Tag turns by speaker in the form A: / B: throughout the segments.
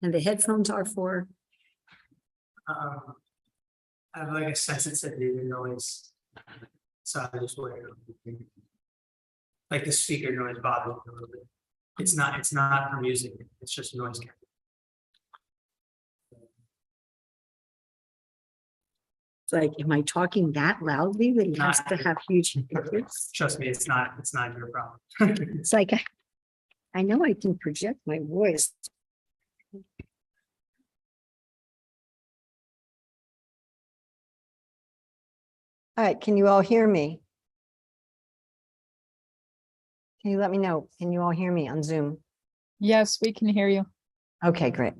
A: And the headphones are for,
B: I have like a sensitivity to noise. So I just wear it. Like the speaker noise bothers me a little bit. It's not for music, it's just noise.
A: it's like, am I talking that loudly that he has to have huge speakers?
B: Trust me, it's not your problem.
A: It's like, I know I can project my voice.
C: All right, can you all hear me? Can you let me know? Can you all hear me on Zoom?
D: Yes, we can hear you.
C: Okay, great.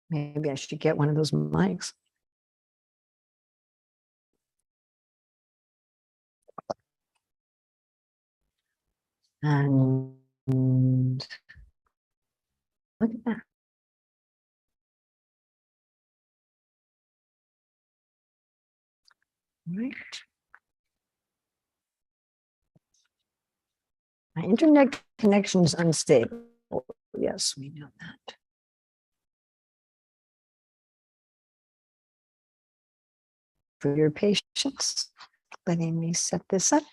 C: Maybe I should get one of those mics. And look at that. Right. My internet connection is unstable. Yes, we know that. For your patience, letting me set this up.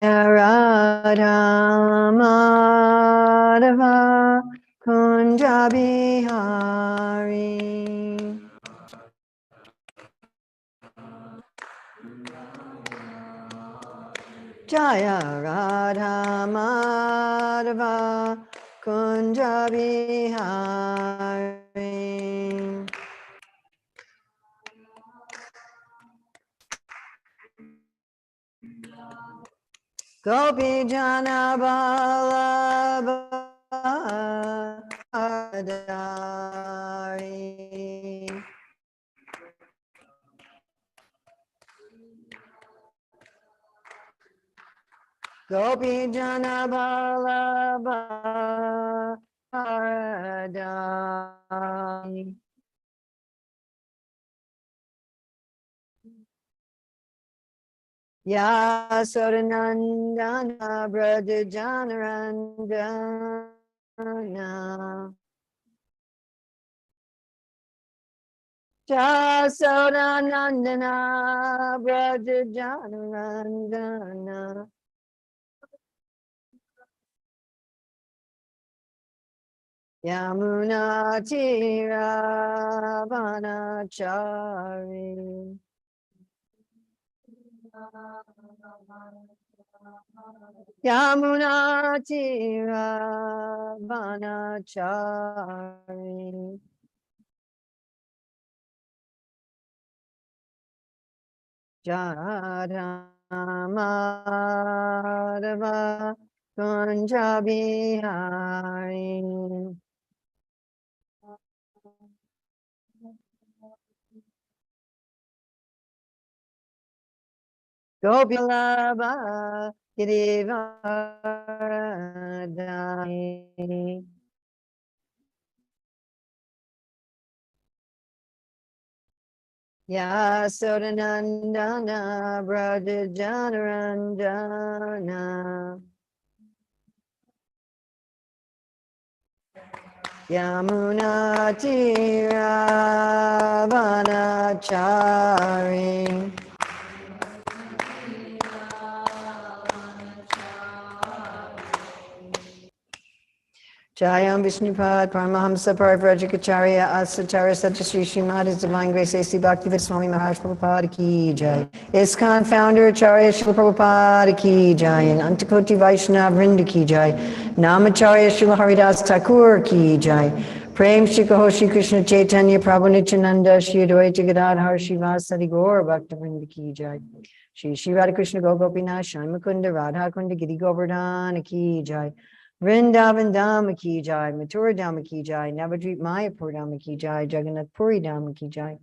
C: Radha Madhava Kunja Bihari Jaya Radha Madhava Kunja Bihari Gopi Jana Vallabha Adari Gopi Jana Vallabha Adari Yasodanandana Braja Janarandana Yasodanandana Braja Janarandana Yamuna Tira Vanachari Yamuna Tira Vanachari Jara Madhava Kunja Bihari Gopilabha Girivardhani Yasodanandana Braja Janarandana Yamuna Tira Vanachari Jayam Vishnupad Paramahamsa Parivrajikacharya Asacharya Satyasri Srimad His Divine Grace A.C. Bhaktivedanta Swami Maharaj Prabhupada Ki Jai ISKCON Founder Acharya Srila Prabhupada Ki Jai and Antakoti Vaishnava Vrinda Ki Jai Namacharya Srila Haridas Thakur Ki Jai Prem Shri Kaho Shri Krishna Chaitanya Prabhu Nityananda Shri Advaita Gadadhar Srivasadi Gaur Bhakta Vrinda Ki Jai Shri Radha Krishna Gopinath Shri Mukunda Radha Kunda Giri Govardhana Ki Jai Vrindavan Dhama Ki Jai, Mathura Dhama Ki Jai, Navadvip Mayapur Dhama Ki Jai, Jagannath Puri Dhama Ki Jai,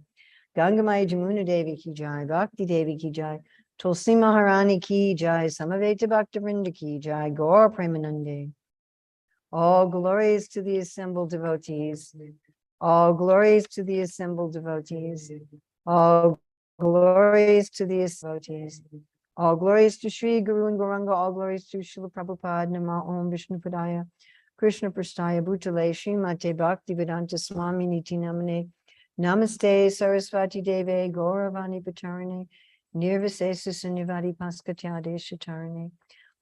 C: Gangamaya Jamuna Devi Ki Jai, Bhakti Devi Ki Jai, Tulsi Maharani ki jai, Samaveta Bhaktivinoda ki jai, Gaur Premanande. All glories to the assembled devotees. All glories to the assembled devotees. All glories to the devotees. All glories to Sri Guru and Gauranga. All glories to Srila Prabhupada. Nama Om Vishnu Padaya Krishna Prastaya Bhutale Srimate Bhakti Vedanta Swami Niti Namane. Namaste Sarasvati Deve Gauravani Patarane Nirvisesa Sunyavadi Paskatyade Shatarane.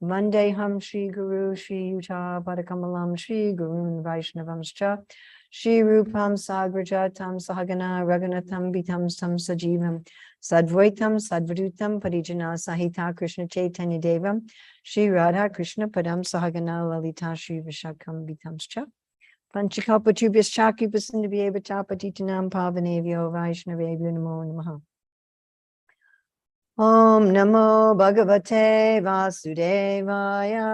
C: Vandeham Shri Guru Shri Yuta Padakamalam Shri Gurun Vaishnavamscha Shri Rupam Sagrajatam Sahagana Raghunatham Vitam Sam Sajivam Sadvaitam Sadvadutam Parijana Sahita Krishna Chaitanya Devam Shri Radha Krishna Padam Sahagana Lalita Shri Vishakam Vitamscha Panchakalpatubhyas Chakupasindhavya Tapatitanam Pavanevyo Vaishnavevyo Namo Namaha. Om Namo Bhagavate Vasudevaya.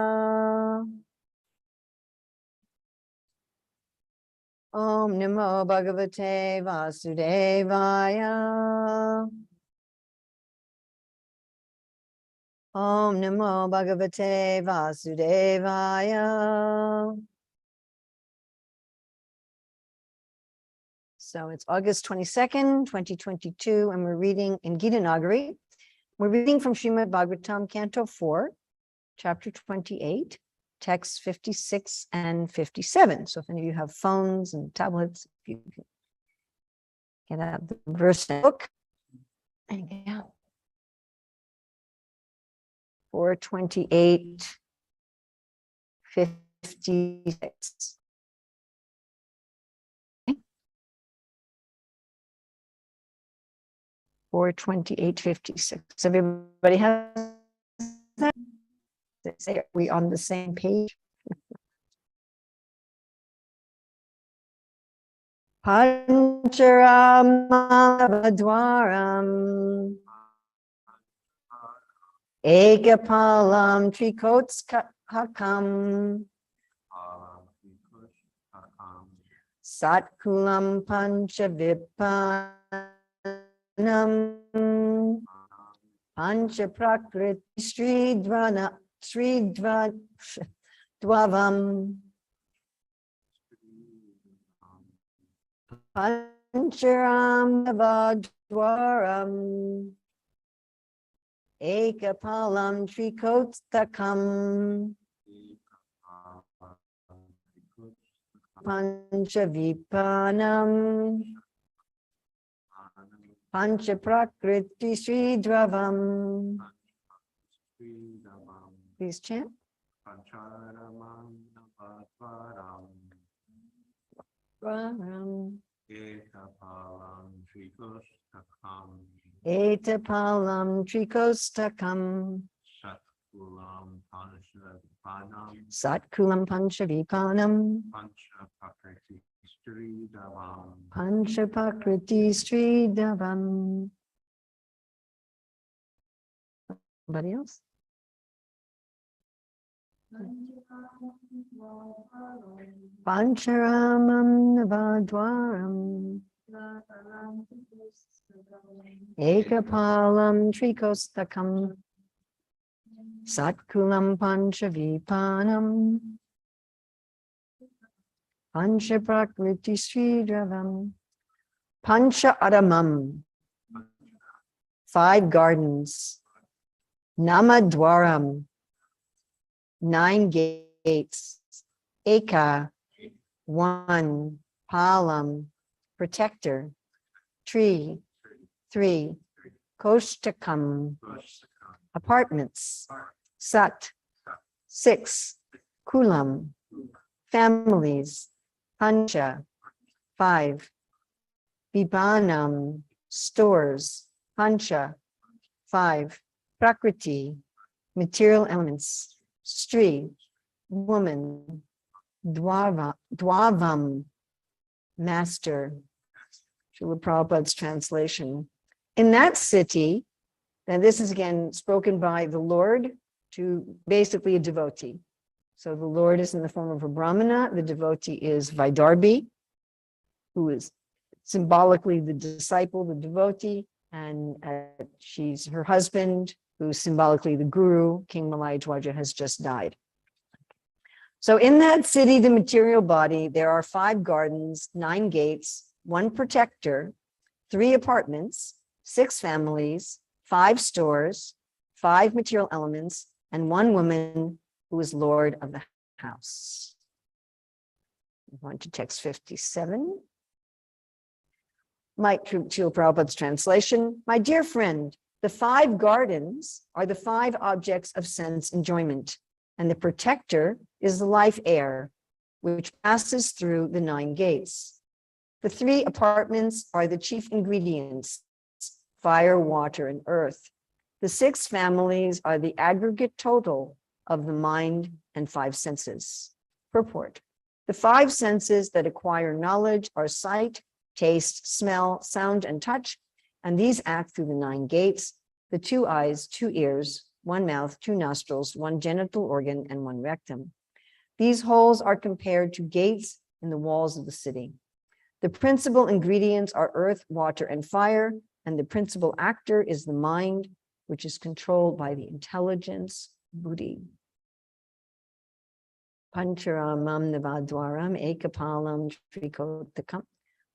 C: Om Namo Bhagavate Vasudevaya. Om Namo Bhagavate Vasudevaya. So it's August 22nd, 2022, and we're reading in Gita Nagari. We're reading from Srimad Bhagavatam, Canto 4, Chapter 28, texts 56 and 57. So if any of you have phones and tablets, if you can get out the verse book and get out 428, 56. 428:56. Everybody has that? Are we on the same page? Pancharamavadwaram Ekapalam Trikotskakam Satkulam Panchavipanam Pancha Prakriti Dwavam Pancharamavadwaram Ekapalam Trikotstakam Panchavipanam Pancha Prakriti Sridhavam. Please chant. Etapalam Trikostakam Satkulam Panchavipanam Panchapakriti Sridhavam. Somebody else? Pancharamam Navadwaram Ekapalam Trikostakam Satkulam Panchavipanam Pancha Prakriti Sridhavam. Pancha Adamam. 5 gardens. Namadwaram. 9 gates. Eka. 1. Palam. Protector. Tree. 3. Koshtakam. Apartments. Sat. 6. Kulam. Families. Pancha. 5. Vipanam. Stores. Pancha. 5. Prakriti. Material elements. Stri. Woman. Dwavam. Master. Srila Prabhupada's translation. In that city, and this is again spoken by the Lord to basically a devotee. So the Lord is in the form of a Brahmana, the devotee is Vaidarbhi, who is symbolically the disciple, the devotee, And she's her husband, who's symbolically the guru, King Malayadwaja, has just died. So in that city, the material body, there are 5 gardens, 9 gates, 1 protector, 3 apartments, 6 families, 5 stores, 5 material elements, and 1 woman who is lord of the house. Move on to text 57. Srila Prabhupada's translation. My dear friend, the 5 gardens are the 5 objects of sense enjoyment, and the protector is the life air, which passes through the 9 gates. The 3 apartments are the chief ingredients, fire, water, and earth. The 6 families are the aggregate total of the mind and 5 senses. Purport. The 5 senses that acquire knowledge are sight, taste, smell, sound, and touch, and these act through the 9 gates, the 2 eyes, 2 ears, 1 mouth, 2 nostrils, 1 genital organ, and 1 rectum. These holes are compared to gates in the walls of the city. The principal ingredients are earth, water, and fire, and the principal actor is the mind, which is controlled by the intelligence, buddhi. Pancharamam navadwaram ekapalam trikotakam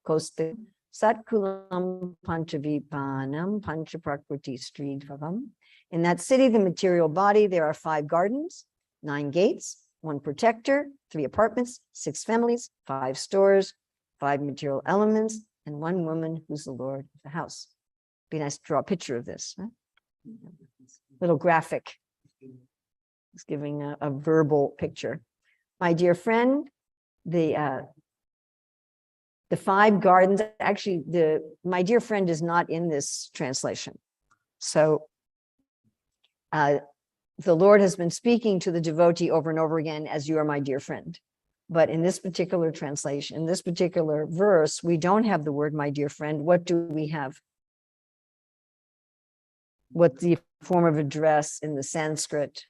C: kosta satkulam panchavipanam panchaprakriti stridvavam. In that city, the material body, there are 5 gardens, 9 gates, 1 protector, 3 apartments, 6 families, 5 stores, 5 material elements, and 1 woman who's the lord of the house. Be nice to draw a picture of this. Right? Little graphic. It's giving a verbal picture. My dear friend, the 5 gardens, actually, my dear friend is not in this translation. So the Lord has been speaking to the devotee over and over again as you are my dear friend. But in this particular translation, in this particular verse, we don't have the word my dear friend. What do we have? What's the form of address in the Sanskrit?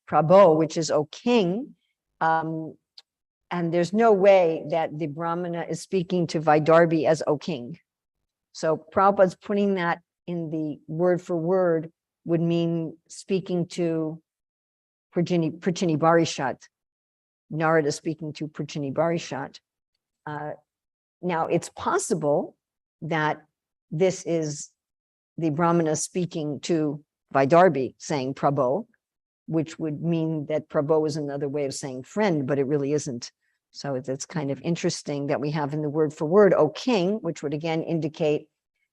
C: Prabho, which is O king. And there's no way that the Brahmana is speaking to Vaidarbhi as O king. So Prabhupada's putting that in the word for word would mean speaking to Prachini Barishat, Narada speaking to Prachini Barishat. Now, it's possible that this is the Brahmana speaking to Vaidarbhi saying Prabho, which would mean that Prabho is another way of saying friend, but it really isn't. So it's kind of interesting that we have in the word for word, O king, which would again indicate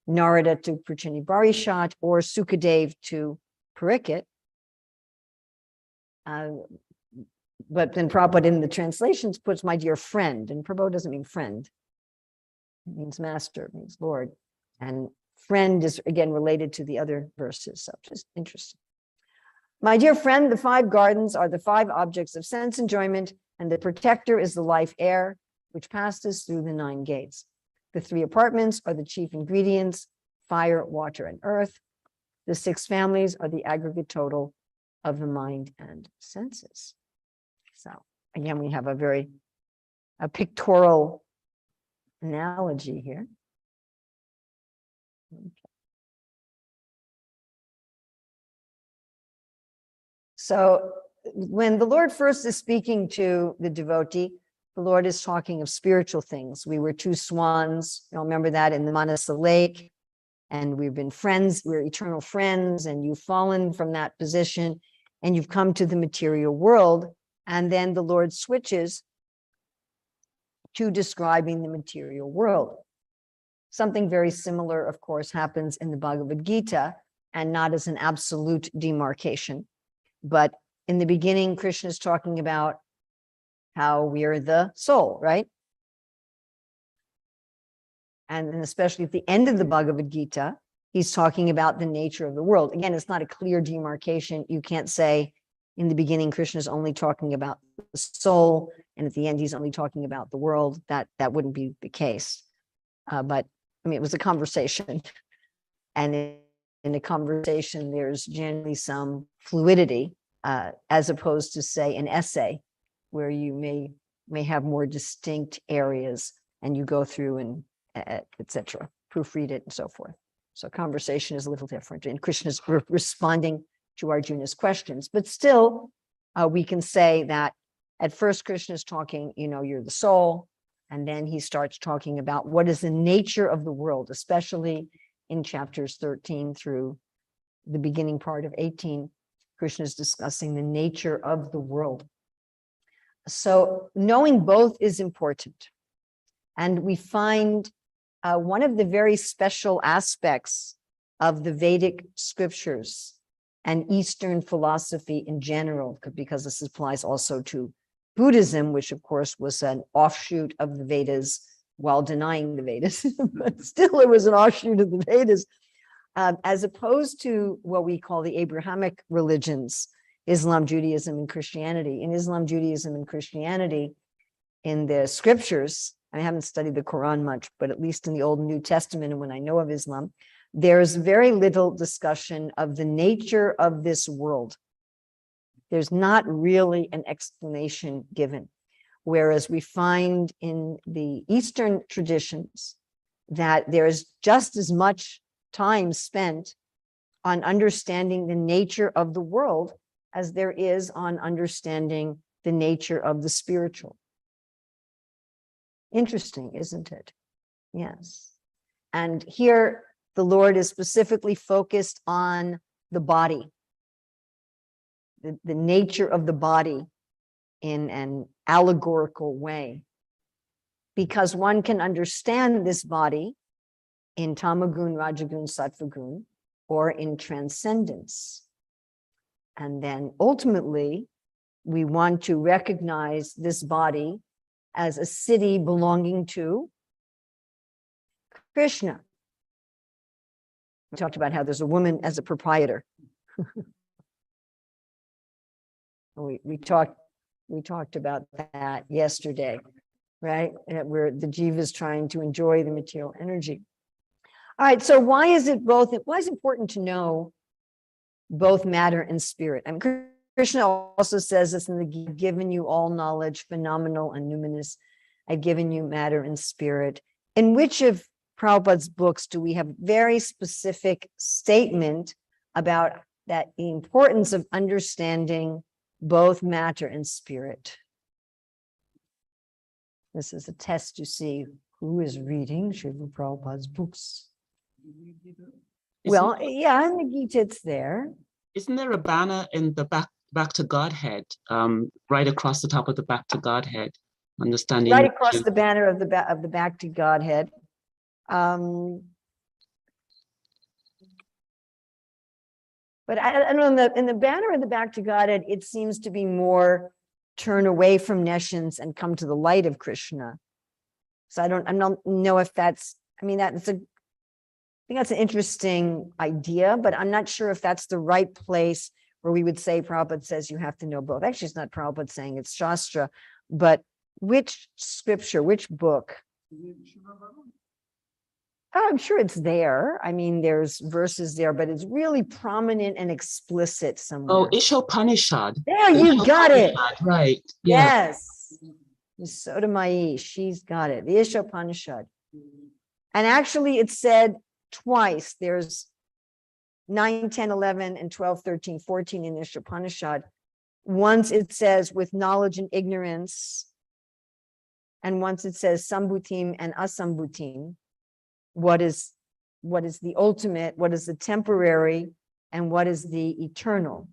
C: Narada to Prachini Barishat or Sukadev to Pariksit. But then Prabhupada in the translations puts my dear friend, and Prabhu doesn't mean friend. It means master, it means Lord. And friend is again related to the other verses, so just interesting. My dear friend, the 5 gardens are the 5 objects of sense enjoyment, and the protector is the life air, which passes through the 9 gates. The 3 apartments are the chief ingredients, fire, water, and earth. The 6 families are the aggregate total of the mind and senses. So again, we have a pictorial analogy here. Okay. So when the Lord first is speaking to the devotee, the Lord is talking of spiritual things. We were 2 swans, you know, remember that in the Manasa lake, and we've been friends, we're eternal friends, and you've fallen from that position, and you've come to the material world, and then the Lord switches to describing the material world. Something very similar, of course, happens in the Bhagavad Gita, and not as an absolute demarcation. But in the beginning, Krishna is talking about how we are the soul, right? And then especially at the end of the Bhagavad Gita, he's talking about the nature of the world. Again, it's not a clear demarcation. You can't say in the beginning, Krishna is only talking about the soul, and at the end, he's only talking about the world. That wouldn't be the case. But I mean, it was a conversation. And in a conversation, there's generally some fluidity, as opposed to, say, an essay, where you may have more distinct areas and you go through and etc., proofread it and so forth. So conversation is a little different, and Krishna's responding to Arjuna's questions. But still, we can say that at first Krishna is talking, you're the soul, and then he starts talking about what is the nature of the world, especially in chapters 13 through the beginning part of 18. Krishna is discussing the nature of the world. So knowing both is important. And we find one of the very special aspects of the Vedic scriptures and Eastern philosophy in general, because this applies also to Buddhism, which of course was an offshoot of the Vedas while denying the Vedas, but still it was an offshoot of the Vedas, as opposed to what we call the Abrahamic religions, Islam, Judaism, and Christianity. In Islam, Judaism, and Christianity, in the scriptures, I haven't studied the Quran much, but at least in the Old and New Testament, and when I know of Islam, there's very little discussion of the nature of this world. There's not really an explanation given. Whereas we find in the Eastern traditions that there's just as much time spent on understanding the nature of the world as there is on understanding the nature of the spiritual. Interesting, isn't it? Yes. And here the Lord is specifically focused on the body, the nature of the body in an allegorical way, because one can understand this body in Tamagun, Rajagun, Sattvagun, or in transcendence. And then ultimately, we want to recognize this body as a city belonging to Krishna. We talked about how there's a woman as a proprietor. we talked about that yesterday, right? Where the jiva is trying to enjoy the material energy. All right, so why is it important to know both matter and spirit? I mean, Krishna also says this in the Gita, I've given you all knowledge, phenomenal and numinous. I've given you matter and spirit. In which of Prabhupada's books do we have very specific statement about that the importance of understanding both matter and spirit? This is a test to see who is reading Srila Prabhupada's books. Well, yeah, in the Gita it's there.
E: Isn't there a banner in the back to Godhead, right across the top of the back to Godhead? Understanding
C: Right across the banner of the back to Godhead. But I don't know, in the banner of the back to Godhead, it seems to be more turn away from nescience and come to the light of Krishna. So I don't know if that's, I mean, I think that's an interesting idea, but I'm not sure if that's the right place where we would say Prabhupada says you have to know both. Actually, it's not Prabhupada saying, it's Shastra, but which scripture, which book? Oh, I'm sure it's there. I mean, there's verses there, but it's really prominent and explicit somewhere.
E: Oh, Ishopanishad.
C: There, you got it.
E: Right. Yeah.
C: Yes. Sodamai, she's got it. The Ishopanishad. And actually, it's said twice. There's 9, 10, 11, and 12, 13, 14 in the Ishopanishad. Once it says with knowledge and ignorance, and once it says sambhutim and asambhutim. What is the ultimate, what is the temporary, and what is the eternal?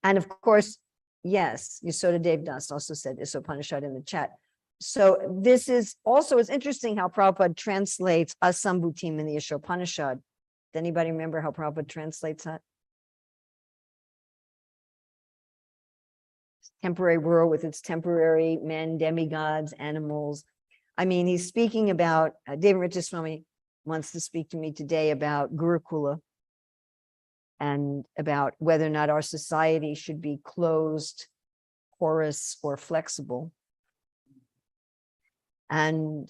C: And of course, yes, Yasoda Devdas also said Ishopanishad in the chat. So this is also, it's interesting how Prabhupada translates asambhutim in the Ishopanishad. Does anybody remember how Prabhupada translates that? Temporary world with its temporary men, demigods, animals. I mean, he's speaking about, David Richeswamy wants to speak to me today about Gurukula and about whether or not our society should be closed, porous, or flexible. And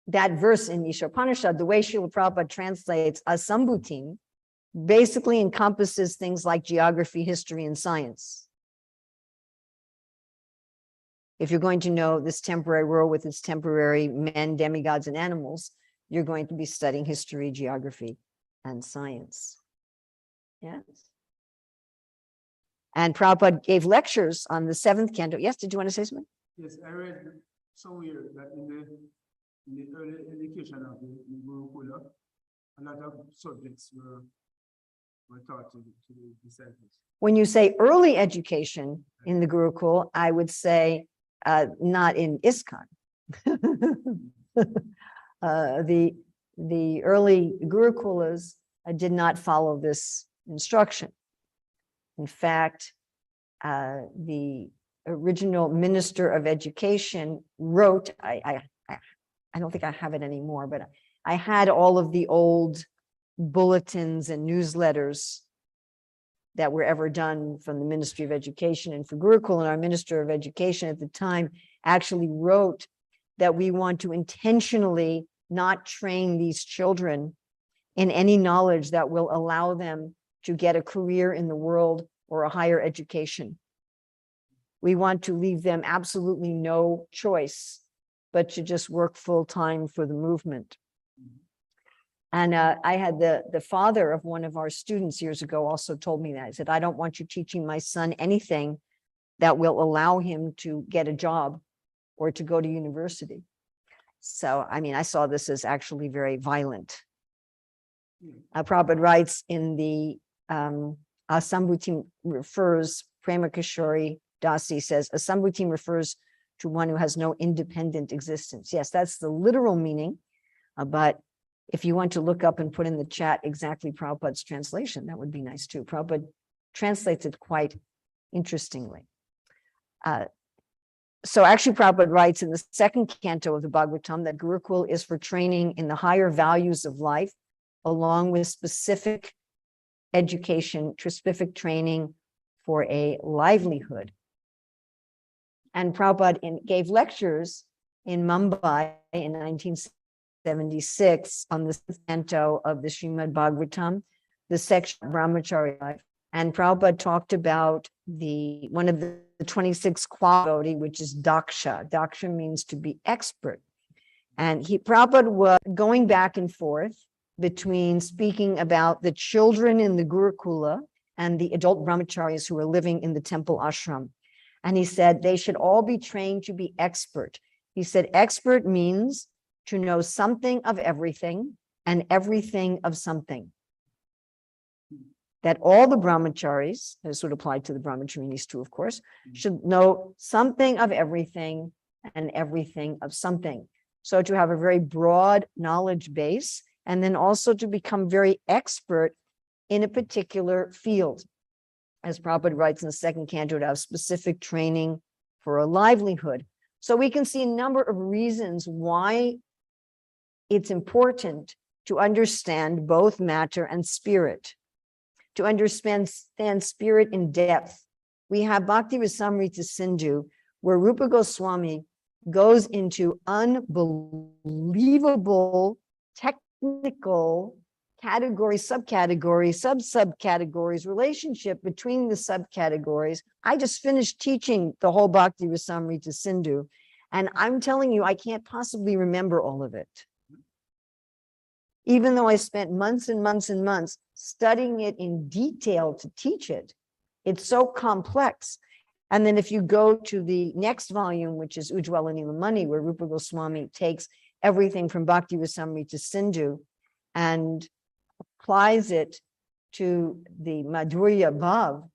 C: that verse in Ishopanishad, the way Srila Prabhupada translates asambhutim, basically encompasses things like geography, history, and science. If you're going to know this temporary world with its temporary men, demigods, and animals, you're going to be studying history, geography, and science. Yes. And Prabhupada gave lectures on the 7th canto. Yes, did you want to say something?
F: Yes, I read somewhere that in the early education of the Gurukula, a lot of subjects were taught to the disciples.
C: When you say early education in the Gurukul, I would say not in ISKCON. The early Gurukulas did not follow this instruction. In fact, the original minister of education wrote, I don't think I have it anymore, but I had all of the old bulletins and newsletters that were ever done from the Ministry of Education and for Gurukul, and our Minister of Education at the time actually wrote that we want to intentionally not train these children in any knowledge that will allow them to get a career in the world or a higher education. We want to leave them absolutely no choice but to just work full time for the movement. And I had the father of one of our students years ago also told me that. He said, I don't want you teaching my son anything that will allow him to get a job or to go to university. So, I mean, I saw this as actually very violent. Prabhupada writes in the Asambhuti refers, Prema Kishori Dasi says, Asambhuti refers to one who has no independent existence. Yes, that's the literal meaning, but if you want to look up and put in the chat exactly Prabhupada's translation, that would be nice too. Prabhupada translates it quite interestingly. So actually Prabhupada writes in the 2nd canto of the Bhagavatam that Gurukul is for training in the higher values of life, along with specific education, specific training for a livelihood. And Prabhupada gave lectures in Mumbai in 1976 on the 6th canto of the Srimad Bhagavatam, the section of Brahmacharya life. And Prabhupada talked about one of the 26 quality, which is daksha. Daksha means to be expert. And Prabhupada was going back and forth between speaking about the children in the Gurukula and the adult brahmacharis who were living in the temple ashram. And he said they should all be trained to be expert. He said expert means to know something of everything and everything of something. That all the brahmacharis, this would apply to the brahmacharinis too, of course, should know something of everything and everything of something. So to have a very broad knowledge base, and then also to become very expert in a particular field. As Prabhupada writes in the 2nd canto, to have specific training for a livelihood. So we can see a number of reasons why it's important to understand both matter and spirit, to understand spirit in depth. We have Bhakti Rasamrita Sindhu, where Rupa Goswami goes into unbelievable technical categories, subcategories, sub-subcategories, relationship between the subcategories. I just finished teaching the whole Bhakti Rasamrita Sindhu, and I'm telling you, I can't possibly remember all of it. Even though I spent months and months and months studying it in detail to teach it, it's so complex. And then if you go to the next volume, which is Ujjwala Nilamani, where Rupa Goswami takes everything from Bhakti Rasamrita Sindhu and applies it to the Madhurya Bhav,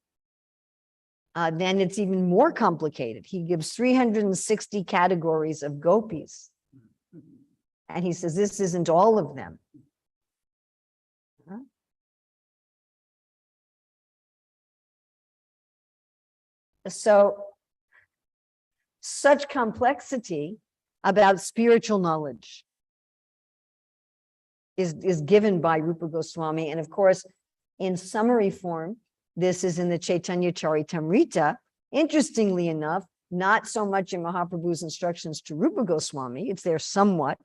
C: then it's even more complicated. He gives 360 categories of gopis. And he says, this isn't all of them. So, such complexity about spiritual knowledge is given by Rupa Goswami. And of course, in summary form, this is in the Chaitanya Charitamrita. Interestingly enough, not so much in Mahaprabhu's instructions to Rupa Goswami, it's there somewhat,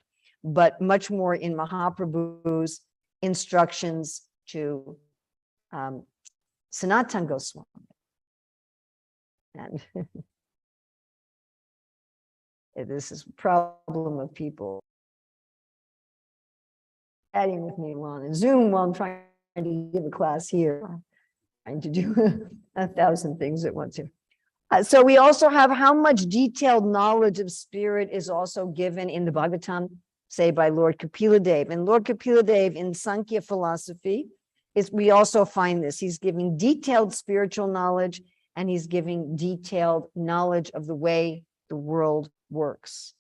C: but much more in Mahaprabhu's instructions to Sanatana Goswami. And this is a problem of people chatting with me on Zoom while I'm trying to give a class here. Trying to do 1,000 things at once here. So we also have how much detailed knowledge of spirit is also given in the Bhagavatam, say by Lord Kapila Dev. And Lord Kapila Dev in Sankhya philosophy we also find this. He's giving detailed spiritual knowledge, and he's giving detailed knowledge of the way the world works.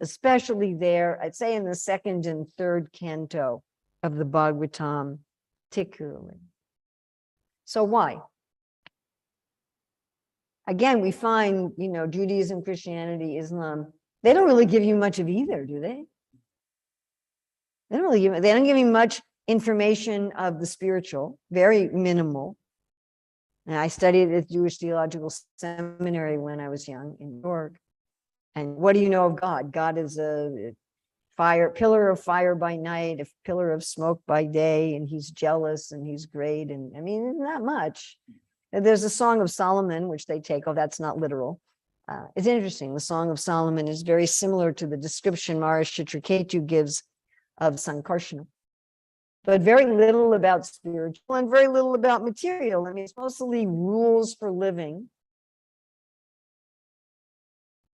C: Especially there, I'd say in the second and third canto of the Bhagavatam, particularly. So why? Again, we find, Judaism, Christianity, Islam, they don't really give you much of either, do they? They don't give you much information of the spiritual, very minimal. And I studied at the Jewish Theological Seminary when I was young in New York. And what do you know of God? God is a pillar of fire by night, a pillar of smoke by day, and he's jealous and he's great. And I mean, not much. There's a Song of Solomon, which they take, that's not literal. It's interesting. The Song of Solomon is very similar to the description Maharaj Chitraketu gives of Sankarsana, but very little about spiritual and very little about material. I mean, it's mostly rules for living.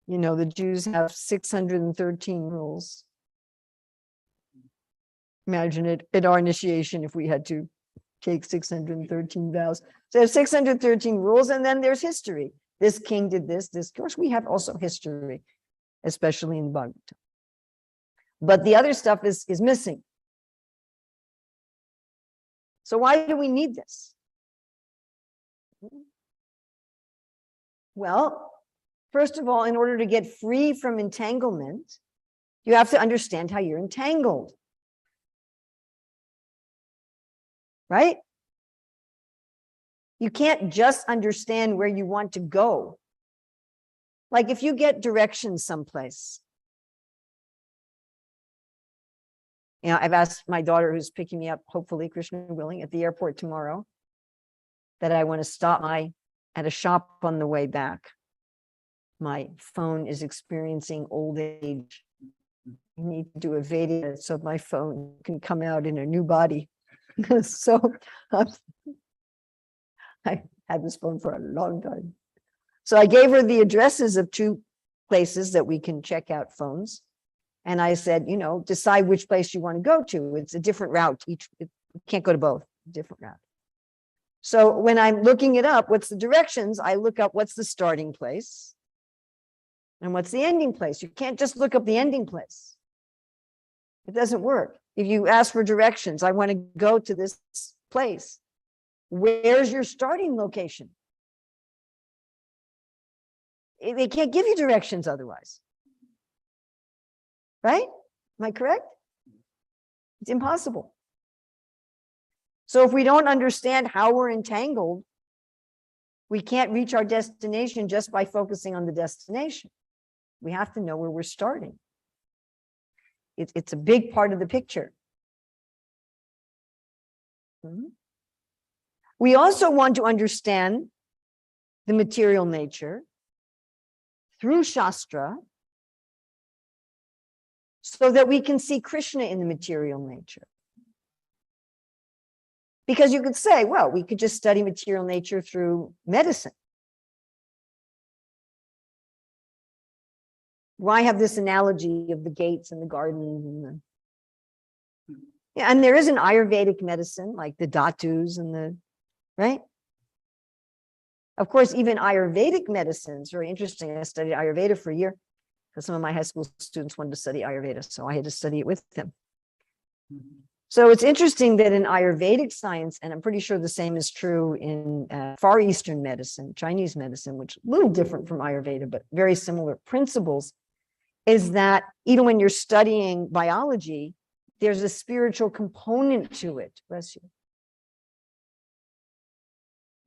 C: The Jews have 613 rules. Imagine it at our initiation if we had to take 613 vows. So there's 613 rules, and then there's history. This king did this. Of course, we have also history, especially in the Bhagavatam. But the other stuff is missing. So why do we need this? Well, first of all, in order to get free from entanglement, you have to understand how you're entangled. Right? You can't just understand where you want to go. Like if you get directions someplace. I've asked my daughter who's picking me up, hopefully, Krishna willing, at the airport tomorrow, that I want to stop at a shop on the way back. My phone is experiencing old age. I need to do a Veda so my phone can come out in a new body. So I had this phone for a long time. So I gave her the addresses of 2 places that we can check out phones. And I said, decide which place you want to go to. It's a different route. You can't go to both, different route. So when I'm looking it up, what's the directions? I look up what's the starting place and what's the ending place. You can't just look up the ending place. It doesn't work. If you ask for directions, I want to go to this place. Where's your starting location? They can't give you directions otherwise. Right? Am I correct? It's impossible. So if we don't understand how we're entangled, we can't reach our destination just by focusing on the destination. We have to know where we're starting. It's a big part of the picture. We also want to understand the material nature through Shastra so that we can see Krishna in the material nature. Because you could say, well, we could just study material nature through medicine. Why have this analogy of the gates and the gardens and and there is an Ayurvedic medicine like the dhatus and right? Of course, even Ayurvedic medicine is very interesting. I studied Ayurveda for a year because some of my high school students wanted to study Ayurveda, so I had to study it with them. So it's interesting that in Ayurvedic science, and I'm pretty sure the same is true in Far Eastern medicine, Chinese medicine, which is a little different from Ayurveda, but very similar principles, is that even when you're studying biology, there's a spiritual component to it. Bless you.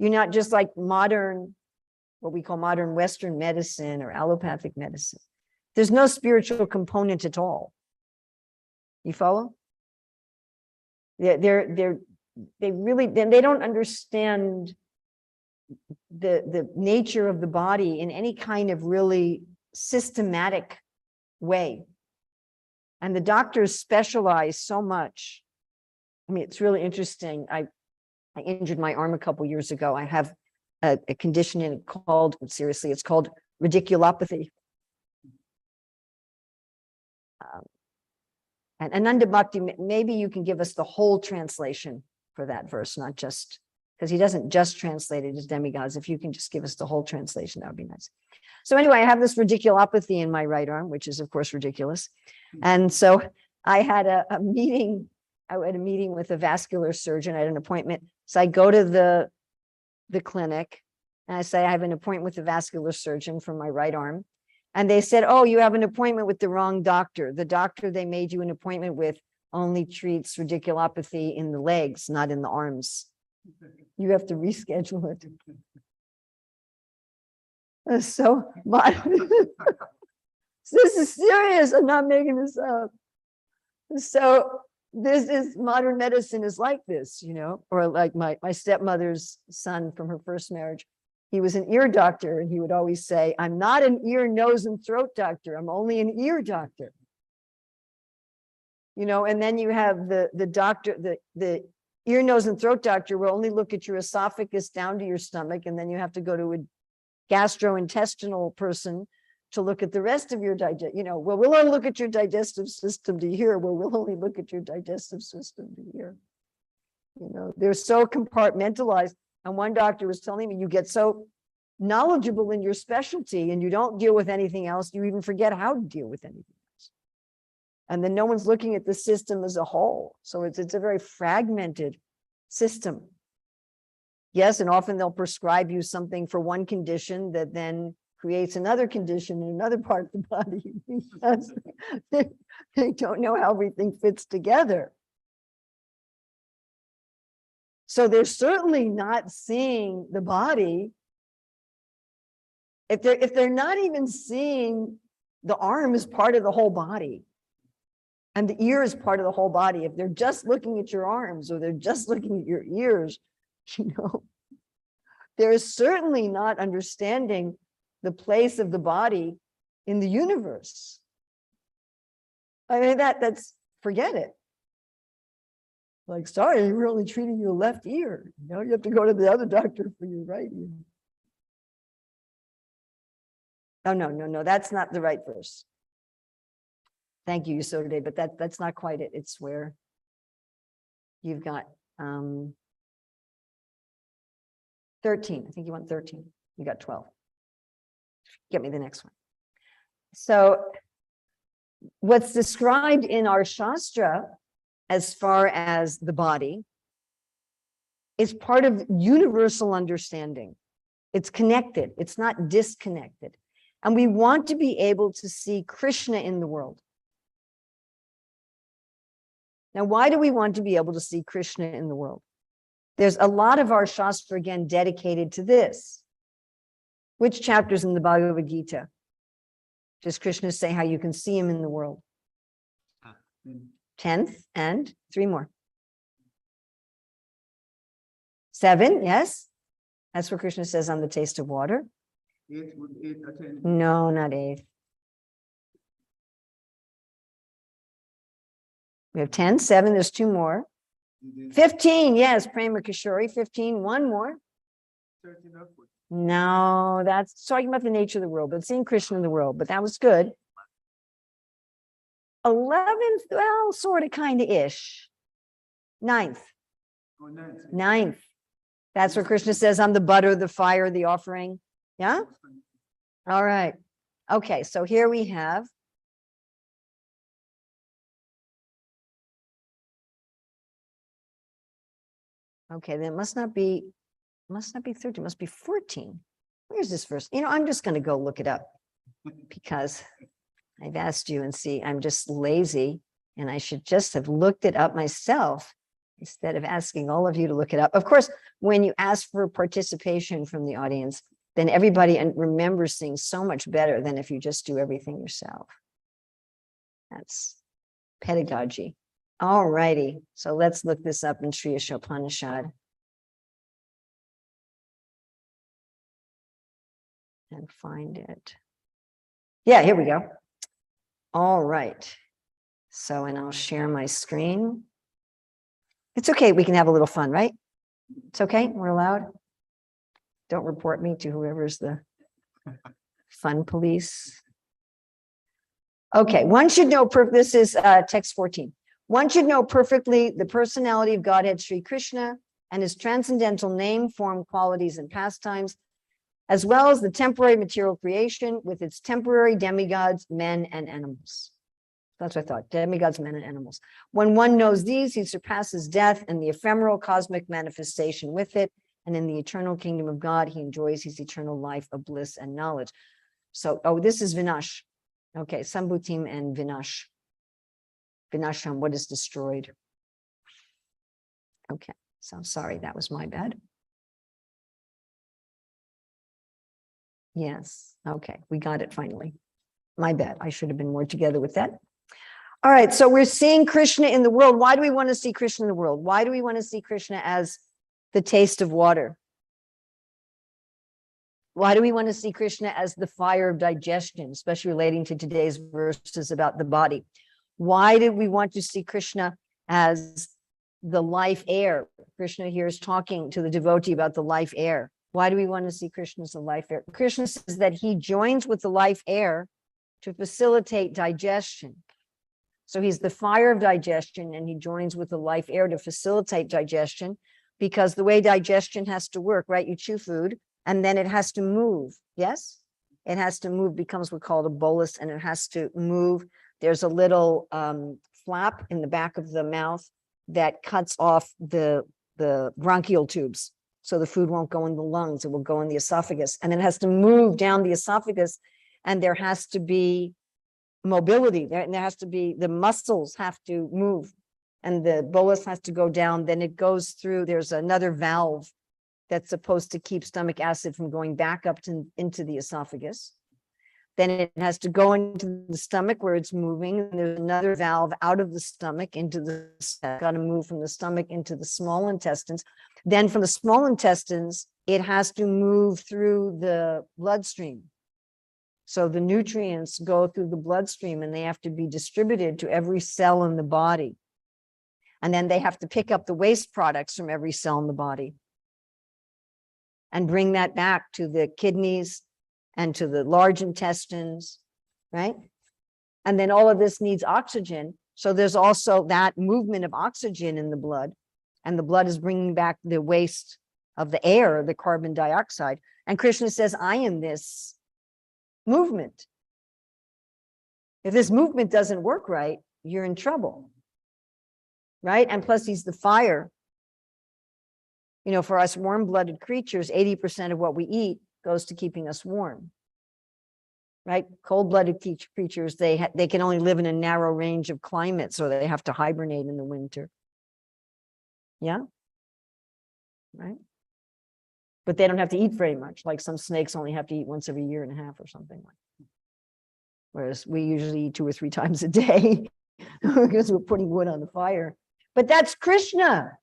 C: You're not just like modern, what we call modern Western medicine or allopathic medicine. There's no spiritual component at all. You follow? They don't understand the nature of the body in any kind of really systematic way. And the doctors specialize so much. I mean, it's really interesting. I injured my arm a couple years ago. I have a condition called, seriously, it's called radiculopathy. And Ananda Bhakti, maybe you can give us the whole translation for that verse, not just, because he doesn't just translate it as demigods. If you can just give us the whole translation, that would be nice. So anyway, I have this radiculopathy in my right arm, which is of course ridiculous. And so I had a meeting, I had a meeting with a vascular surgeon. I had an appointment. So I go to the clinic and I say, I have an appointment with a vascular surgeon for my right arm. And they said, oh, you have an appointment with the wrong doctor. The doctor they made you an appointment with only treats radiculopathy in the legs, not in the arms. You have to reschedule it. So this is serious. I'm not making this up. So this is modern medicine is like this, you know, or like my stepmother's son from her first marriage. He was an ear doctor and he would always say, I'm not an ear, nose, and throat doctor. I'm only an ear doctor. You know, and then you have the doctor, the ear, nose, and throat doctor will only look at your esophagus down to your stomach. And then you have to go to a gastrointestinal person to look at the rest of your digest, you know, well, we'll only look at your digestive system to here. Well, we'll only look at your digestive system to here. You know, they're so compartmentalized. And one doctor was telling me, you get so knowledgeable in your specialty and you don't deal with anything else. You even forget how to deal with anything else. And then no one's looking at the system as a whole. So it's a very fragmented system. Yes, and often they'll prescribe you something for one condition that then creates another condition in another part of the body because they don't know how everything fits together. So they're certainly not seeing the body. If they're not even seeing the arm as part of the whole body and the ear is part of the whole body, if they're just looking at your arms or they're just looking at your ears, you know, they're certainly not understanding the place of the body in the universe. I mean, that's forget it. Like, sorry, we're only treating your left ear. You know, you have to go to the other doctor for your right ear. Oh, no, that's not the right verse. Thank you, Yasodade, but that's not quite it. It's where you've got 13. I think you want 13. You got 12. Get me the next one. So what's described in our Shastra as far as the body is part of universal understanding. It's connected. It's not disconnected. And we want to be able to see Krishna in the world. Now, why do we want to be able to see Krishna in the world? There's a lot of our Shastra, again, dedicated to this. Which chapters in the Bhagavad Gita does Krishna say how you can see him in the world? 10th and 3 more. 7, yes. That's what Krishna says on the taste of water.
F: 8 would 8 attend.
C: No, not 8. We have 10, 7, there's 2 more. 15, yes, Prema Kishori, 15, 1 more.
F: 13 or 14.
C: No, that's talking about the nature of the world, but seeing Krishna in the world, but that was good. 11th, well, sort of, kind of ish. 9th.
F: Oh, 9th.
C: 9th. That's where Krishna says, I'm the butter, the fire, the offering. Yeah? All right. Okay, so here we have. Okay, then it must not be 13, it must be 14. Where's this verse? You know, I'm just going to go look it up because I've asked you and see, I'm just lazy and I should just have looked it up myself instead of asking all of you to look it up. Of course, when you ask for participation from the audience, then everybody remembers things so much better than if you just do everything yourself. That's pedagogy. All righty. So let's look this up in Sri Ishopanishad. And find it. Yeah, here we go. All right. So, and I'll share my screen. It's okay. We can have a little fun, right? It's okay. We're allowed. Don't report me to whoever's the fun police. Okay, one should know, this is text 14. One should know perfectly the personality of Godhead Sri Krishna and his transcendental name, form, qualities, and pastimes, as well as the temporary material creation with its temporary demigods, men, and animals. That's what I thought, demigods, men, and animals. When one knows these, he surpasses death and the ephemeral cosmic manifestation with it, and in the eternal kingdom of God, he enjoys his eternal life of bliss and knowledge. So, oh, this is Vinash. Okay, Sambhutim and Vinash. Vinasham, what is destroyed? Okay, so sorry, that was my bad. Yes, okay, we got it finally. My bad, I should have been more together with that. All right, so we're seeing Krishna in the world. Why do we want to see Krishna in the world? Why do we want to see Krishna as the taste of water? Why do we want to see Krishna as the fire of digestion, especially relating to today's verses about the body? Why do we want to see Krishna as the life air? Krishna here is talking to the devotee about the life air. Why do we want to see Krishna as the life air? Krishna says that he joins with the life air to facilitate digestion. So he's the fire of digestion, and he joins with the life air to facilitate digestion, because the way digestion has to work, right? You chew food, and then it has to move. Yes, it has to move, becomes what's called a bolus, and it has to move. There's a little flap in the back of the mouth that cuts off the bronchial tubes, so the food won't go in the lungs, it will go in the esophagus, and it has to move down the esophagus, and there has to be mobility. There has to be, the muscles have to move, and the bolus has to go down. Then it goes through, there's another valve that's supposed to keep stomach acid from going back up into the esophagus. Then it has to go into the stomach where it's moving. And there's another valve out of the stomach into the, got to move from the stomach into the small intestines. Then from the small intestines, it has to move through the bloodstream. So the nutrients go through the bloodstream, and they have to be distributed to every cell in the body. And then they have to pick up the waste products from every cell in the body and bring that back to the kidneys and to the large intestines, right? And then all of this needs oxygen. So there's also that movement of oxygen in the blood, and the blood is bringing back the waste of the air, the carbon dioxide. And Krishna says, I am this movement. If this movement doesn't work right, you're in trouble, right? And plus he's the fire. You know, for us warm-blooded creatures, 80% of what we eat goes to keeping us warm, right? Cold-blooded creatures, they can only live in a narrow range of climates, so they have to hibernate in the winter. Yeah, right? But they don't have to eat very much. Like some snakes only have to eat once every year and a half or something like that. Whereas we usually eat 2 or 3 times a day because we're putting wood on the fire. But that's Krishna.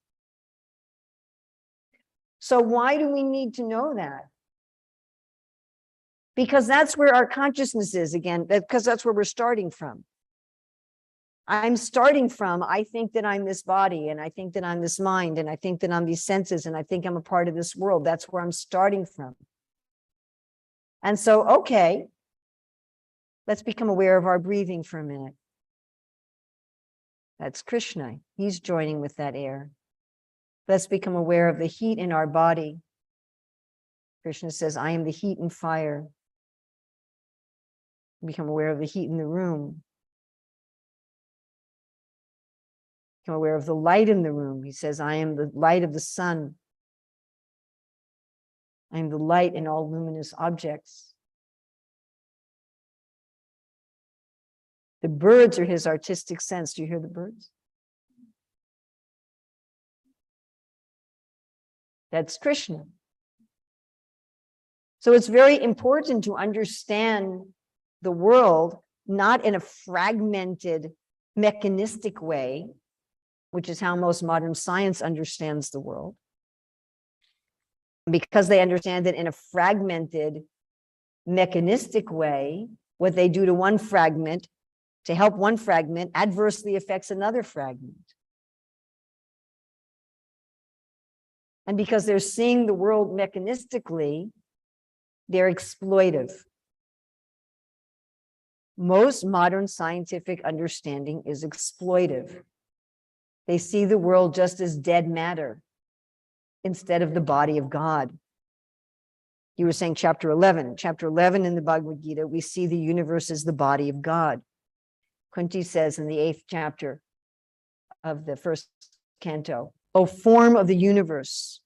C: So why do we need to know that? Because that's where our consciousness is again, because that's where we're starting from. I'm starting from, I think that I'm this body, and I think that I'm this mind, and I think that I'm these senses, and I think I'm a part of this world. That's where I'm starting from. And so, okay, let's become aware of our breathing for a minute. That's Krishna. He's joining with that air. Let's become aware of the heat in our body. Krishna says, I am the heat and fire. Become aware of the heat in the room. Become aware of the light in the room. He says, I am the light of the sun. I am the light in all luminous objects. The birds are his artistic sense. Do you hear the birds? That's Krishna. So it's very important to understand the world, not in a fragmented, mechanistic way, which is how most modern science understands the world. Because they understand it in a fragmented, mechanistic way, what they do to one fragment to help one fragment adversely affects another fragment. And because they're seeing the world mechanistically, they're exploitive. Most modern scientific understanding is exploitive. They see the world just as dead matter instead of the body of God. You were saying chapter 11. Chapter 11 in the Bhagavad Gita, we see the universe as the body of God. Kunti says in the 8th chapter of the 1st canto, O form of the universe,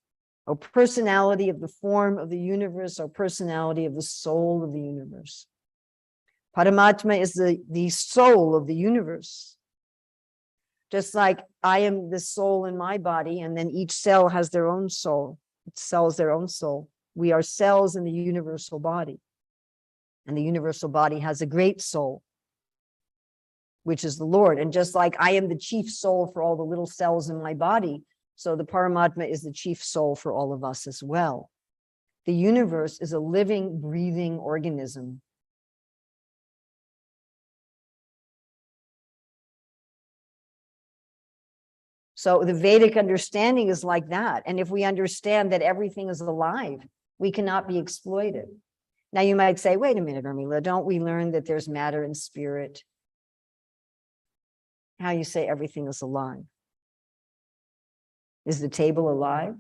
C: O personality of the form of the universe, O personality of the soul of the universe. Paramatma is the soul of the universe. Just like I am the soul in my body, and then each cell has their own soul. Each cell is their own soul. We are cells in the universal body. And the universal body has a great soul, which is the Lord. And just like I am the chief soul for all the little cells in my body, so the Paramatma is the chief soul for all of us as well. The universe is a living, breathing organism. So the Vedic understanding is like that. And if we understand that everything is alive, we cannot be exploited. Now you might say, wait a minute, Urmila, don't we learn that there's matter and spirit? How you say everything is alive? Is the table alive?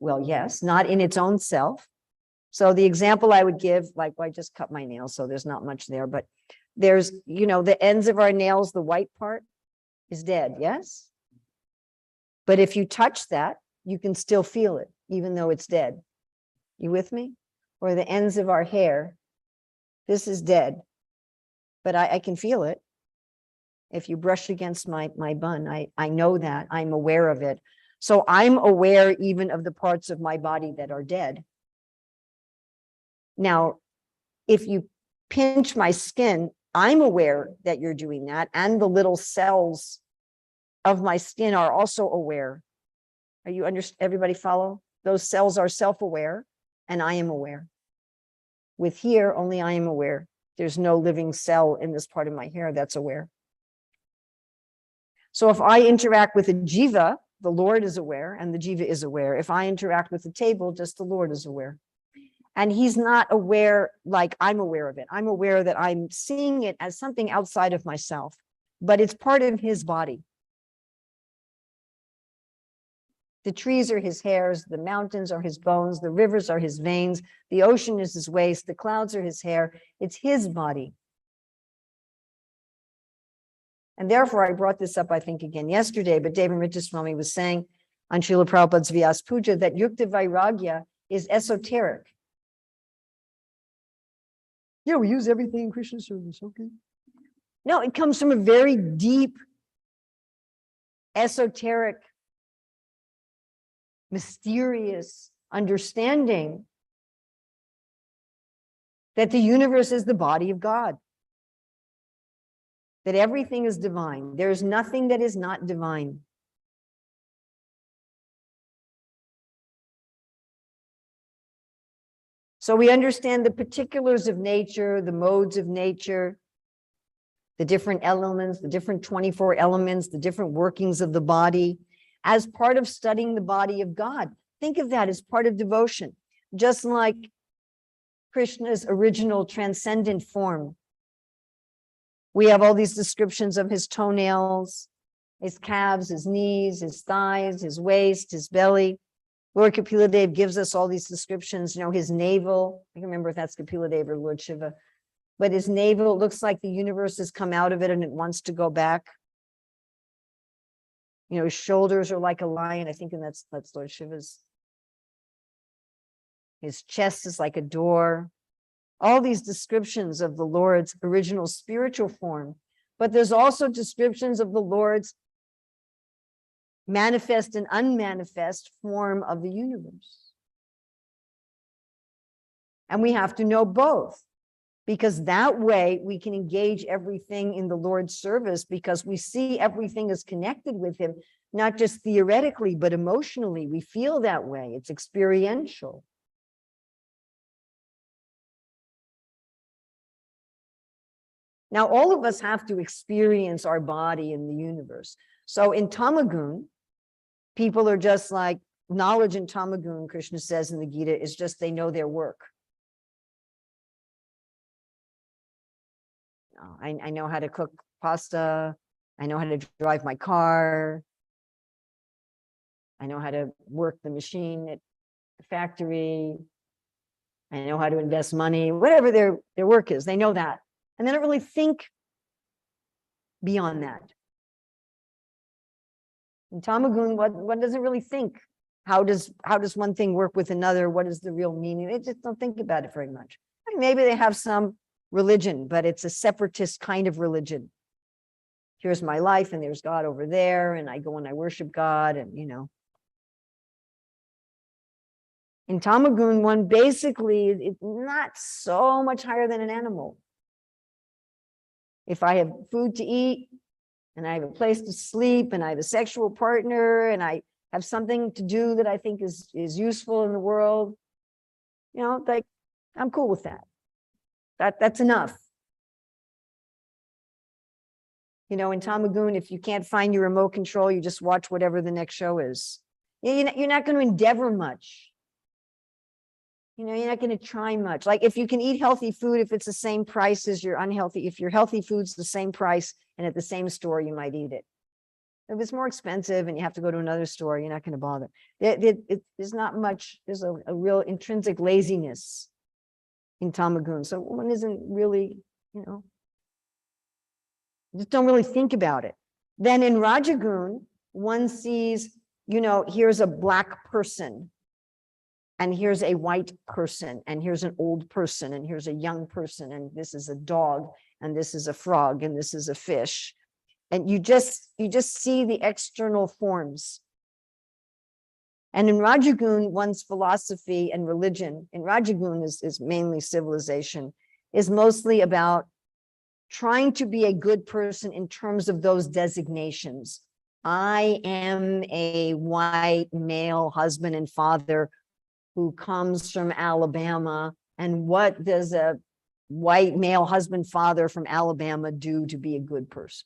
C: Well, yes, not in its own self. So the example I would give, like, well, I just cut my nails, so there's not much there, but there's, you know, the ends of our nails, the white part is dead, yes? But if you touch that, you can still feel it, even though it's dead. You with me? Or the ends of our hair, this is dead, but I can feel it. If you brush against my bun, I know that, I'm aware of it. So I'm aware even of the parts of my body that are dead. Now, if you pinch my skin, I'm aware that you're doing that, and the little cells of my skin are also aware. Are you everybody follow? Those cells are self-aware, and I am aware. With here, only I am aware. There's no living cell in this part of my hair that's aware. So if I interact with a jiva, the Lord is aware, and the jiva is aware. If I interact with the table, just the Lord is aware. And he's not aware like I'm aware of it. I'm aware that I'm seeing it as something outside of myself, but it's part of his body. The trees are his hairs, the mountains are his bones, the rivers are his veins, the ocean is his waist, the clouds are his hair. It's his body. And therefore, I brought this up, I think, again yesterday, but Devi Swami was saying on Srila Prabhupada's Vyas Puja that Yukta Vairagya is esoteric. Yeah, we use everything in Krishna service, okay. No, it comes from a very deep, esoteric, mysterious understanding that the universe is the body of God, that everything is divine. There's nothing that is not divine. So we understand the particulars of nature, the modes of nature, the different elements, the different 24 elements, the different workings of the body, as part of studying the body of God. Think of that as part of devotion, just like Krishna's original transcendent form. We have all these descriptions of his toenails, his calves, his knees, his thighs, his waist, his belly. Lord Kapila Dev gives us all these descriptions, you know, his navel. I can remember if that's Kapila Dev or Lord Shiva, but his navel, it looks like the universe has come out of it and it wants to go back. You know, his shoulders are like a lion. I think, and that's Lord Shiva's. His chest is like a door. All these descriptions of the Lord's original spiritual form, but there's also descriptions of the Lord's manifest and unmanifest form of the universe. And we have to know both, because that way we can engage everything in the Lord's service, because we see everything is connected with him, not just theoretically, but emotionally. We feel that way. It's experiential. Now, all of us have to experience our body in the universe. So in Tamagun, people are just like, knowledge in Tamagun, Krishna says in the Gita, is just they know their work. I know how to cook pasta. I know how to drive my car. I know how to work the machine at the factory. I know how to invest money, whatever their work is, they know that. And they don't really think beyond that. In Tamagun, one doesn't really think. How does one thing work with another? What is the real meaning? They just don't think about it very much. And maybe they have some religion, but it's a separatist kind of religion. Here's my life, and there's God over there, and I go and I worship God, and In Tamagun, one basically is not so much higher than an animal. If I have food to eat, and I have a place to sleep, and I have a sexual partner, and I have something to do that I think is useful in the world, like I'm cool with that. That's enough. In Tamagun, if you can't find your remote control, you just watch whatever the next show is. You're not going to endeavor much. You're not going to try much. Like if you can eat healthy food, if it's the same price as your unhealthy, if your healthy food's the same price and at the same store, you might eat it. If it's more expensive and you have to go to another store, you're not going to bother. There's not much, there's a real intrinsic laziness in Tamagun. So one isn't really, just don't really think about it. Then in Rajagun, one sees, here's a black person, and here's a white person, and here's an old person, and here's a young person, and this is a dog, and this is a frog, and this is a fish. And you just see the external forms. And in Rajagun, one's philosophy and religion, in Rajagun is mainly civilization, is mostly about trying to be a good person in terms of those designations. I am a white male husband and father who comes from Alabama. And what does a white male husband, father from Alabama do to be a good person?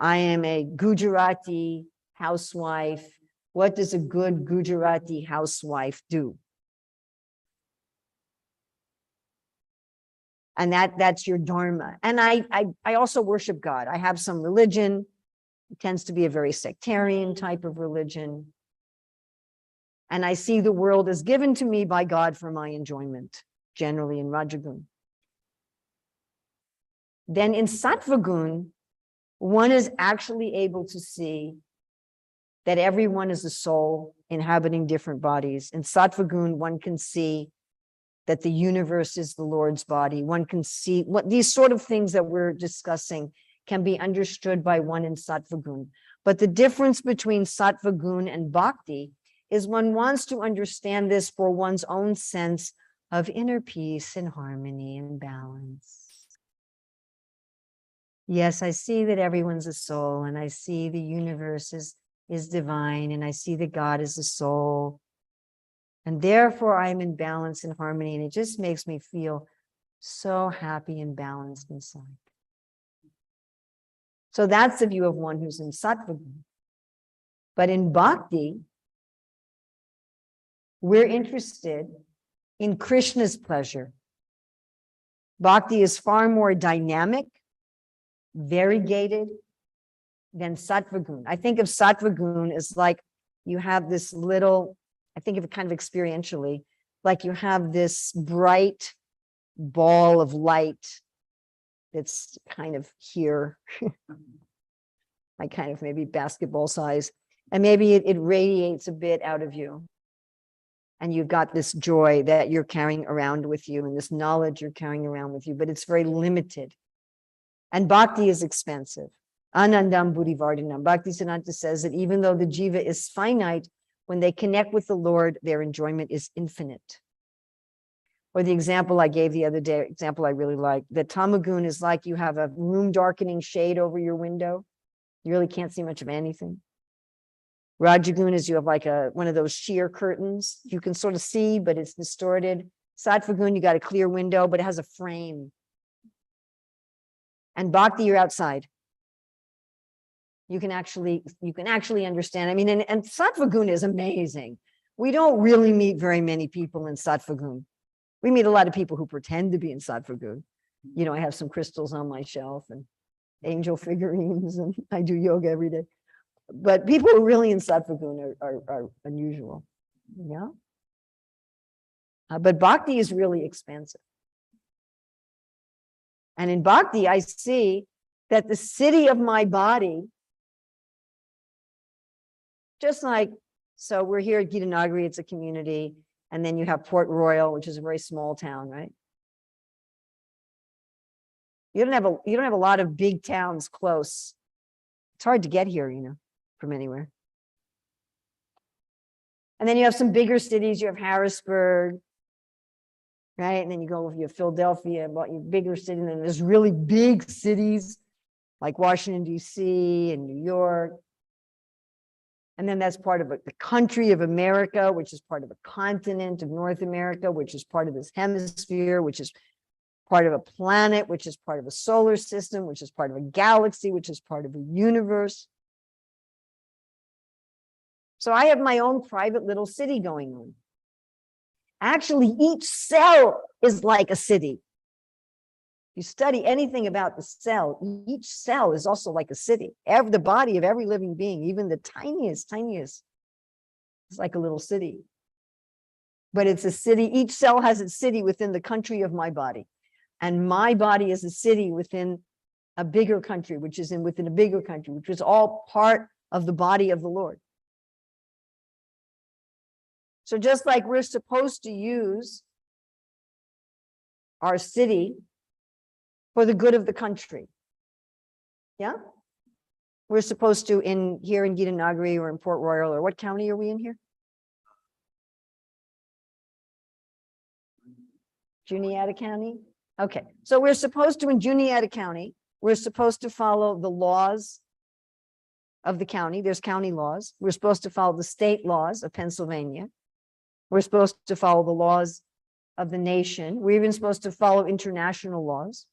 C: I am a Gujarati housewife. What does a good Gujarati housewife do? And that's your dharma. And I also worship God. I have some religion. It tends to be a very sectarian type of religion. And I see the world as given to me by God for my enjoyment, generally in Rajagun. Then in Sattvagun, one is actually able to see that everyone is a soul inhabiting different bodies. In Sattvagun, one can see that the universe is the Lord's body. One can see what these sort of things that we're discussing can be understood by one in Sattvagun. But the difference between Sattvagun and Bhakti is one wants to understand this for one's own sense of inner peace and harmony and balance. Yes, I see that everyone's a soul, and I see the universe is divine, and I see that God is a soul. And therefore I'm in balance and harmony, and it just makes me feel so happy and balanced inside. So that's the view of one who's in Sattvagun. But in Bhakti, we're interested in Krishna's pleasure. Bhakti is far more dynamic, variegated than Sattvagun. I think of Sattvagun as like you have this little, I think of it kind of experientially, like you have this bright ball of light that's kind of here, like kind of maybe basketball size, and maybe it radiates a bit out of you. And you've got this joy that you're carrying around with you and this knowledge you're carrying around with you, but it's very limited. And Bhakti is expensive. Anandam Buddhivardhanam. Bhaktisiddhanta says that even though the jiva is finite, when they connect with the Lord, their enjoyment is infinite. Or the example I gave the other day, example I really like, that Tamagun is like you have a room darkening shade over your window. You really can't see much of anything. Rajagun is you have like one of those sheer curtains. You can sort of see, but it's distorted. Sattva-gun, you got a clear window, but it has a frame. And bhakti, you're outside. You can actually understand. I mean, and Sattva-gun is amazing. We don't really meet very many people in Sattva-gun. We meet a lot of people who pretend to be in Sattva-gun. You know, I have some crystals on my shelf and angel figurines, and I do yoga every day. But people who are really in Sattva-gun are unusual. Yeah. But bhakti is really expansive. And in bhakti, I see that the city of my body, just like, so we're here at Gitanagari, it's a community, and then you have Port Royal, which is a very small town, right? You don't have a lot of big towns close. It's hard to get here, you know, from anywhere. And then you have some bigger cities. You have Harrisburg, right? And then you have Philadelphia, but you bigger city. And then there's really big cities like Washington, D.C. and New York. And then that's part of the country of America, which is part of a continent of North America, which is part of this hemisphere, which is part of a planet, which is part of a solar system, which is part of a galaxy, which is part of a universe. So I have my own private little city going on. Actually, each cell is like a city. You study anything about the cell, each cell is also like a city. The body of every living being, even the tiniest, is like a little city. But it's a city, each cell has its city within the country of my body. And my body is a city within a bigger country, which is within a bigger country, which is all part of the body of the Lord. So just like we're supposed to use our city for the good of the country. Yeah? We're supposed to here in Gitanagari or in Port Royal, or what county are we in here? Juniata County? Okay, so we're supposed to, in Juniata County, we're supposed to follow the laws of the county. There's county laws. We're supposed to follow the state laws of Pennsylvania. We're supposed to follow the laws of the nation. We're even supposed to follow international laws.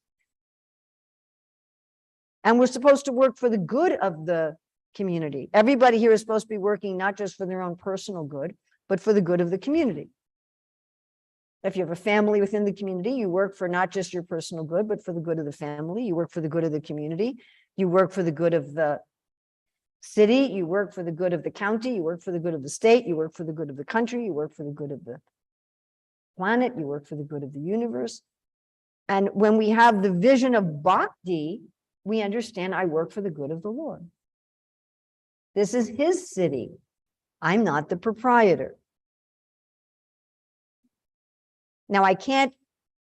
C: And we're supposed to work for the good of the community. Everybody here is supposed to be working not just for their own personal good, but for the good of the community. If you have a family within the community, you work for not just your personal good, but for the good of the family. You work for the good of the community. You work for the good of the city. You work for the good of the county. You work for the good of the state. You work for the good of the country. You work for the good of the planet. You work for the good of the universe. And when we have the vision of bhakti, we understand I work for the good of the Lord. This is his city. I'm not the proprietor. Now, I can't